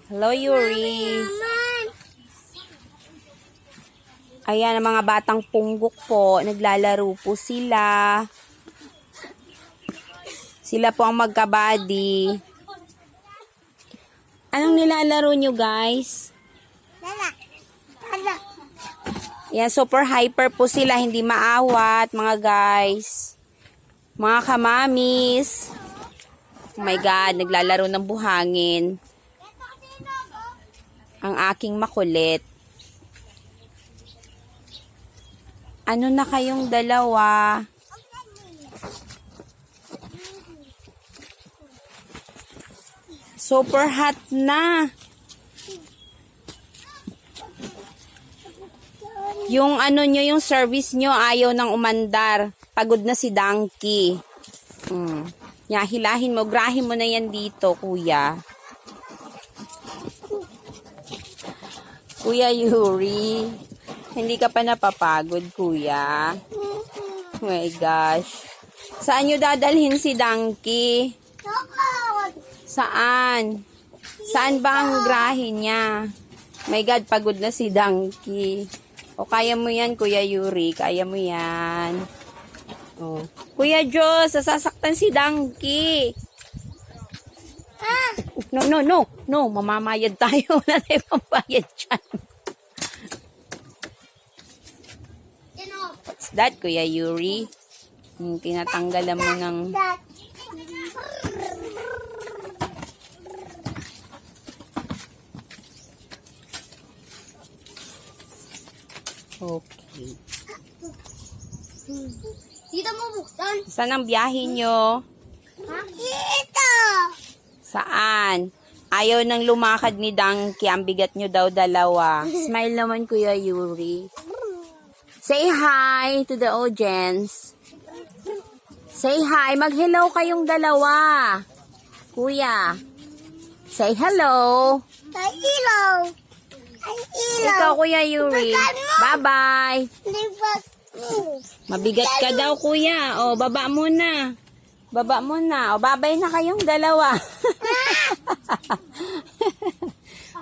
Hello, Yuri. Ayan, ang mga batang punggok po. Naglalaro po sila. Sila po ang magkabady. Anong nilalaro nyo, guys? Ayan, super hyper po sila. Hindi maawat, mga guys. Mga kamamis. Oh my God, naglalaro ng buhangin. Ang aking makulit. Ano na kayong dalawa? Super hot na. Yung ano nyo, yung service nyo, ayaw nang umandar. Pagod na si Donkey. Hilahin mo, grahin mo na yan dito, kuya. Kuya Yuri. Hindi ka pa napapagod, kuya. Oh my gosh. Saan nyo dadalhin si Donkey? Saan? Saan ba ang grahin niya? My God, pagod na si Donkey. O, kaya mo yan, Kuya Yuri. Kaya mo yan. O. Kuya Diyos, sasaktan si Donkey. No, no, no. No, mamamayad tayo. Wala tayo pambayad dyan. What's that, Kuya Yuri? Tinatanggalan mo ng... Okay. Dito mo buksan. Saan ang biyahe nyo? Dito. Saan? Ayaw nang lumakad ni Donkey. Ang bigat nyo daw dalawa. Smile naman, Kuya Yuri. Say hi to the audience. Say hi. Mag-hello kayong dalawa. Kuya. Say hello. Ay, ilaw. Ay, ilaw. Ikaw, Kuya Yuri. Bye-bye. Libat mo. Mabigat ka daw, Kuya. O, baba muna. Baba muna. O, babay na kayong dalawa.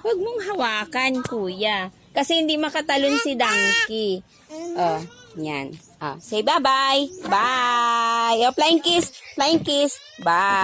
Huwag mong hawakan, Kuya. Kasi hindi makatalon si Donkey. Oh, yan. Oh, say bye-bye. Bye. Oh, flying kiss. Flying kiss. Bye.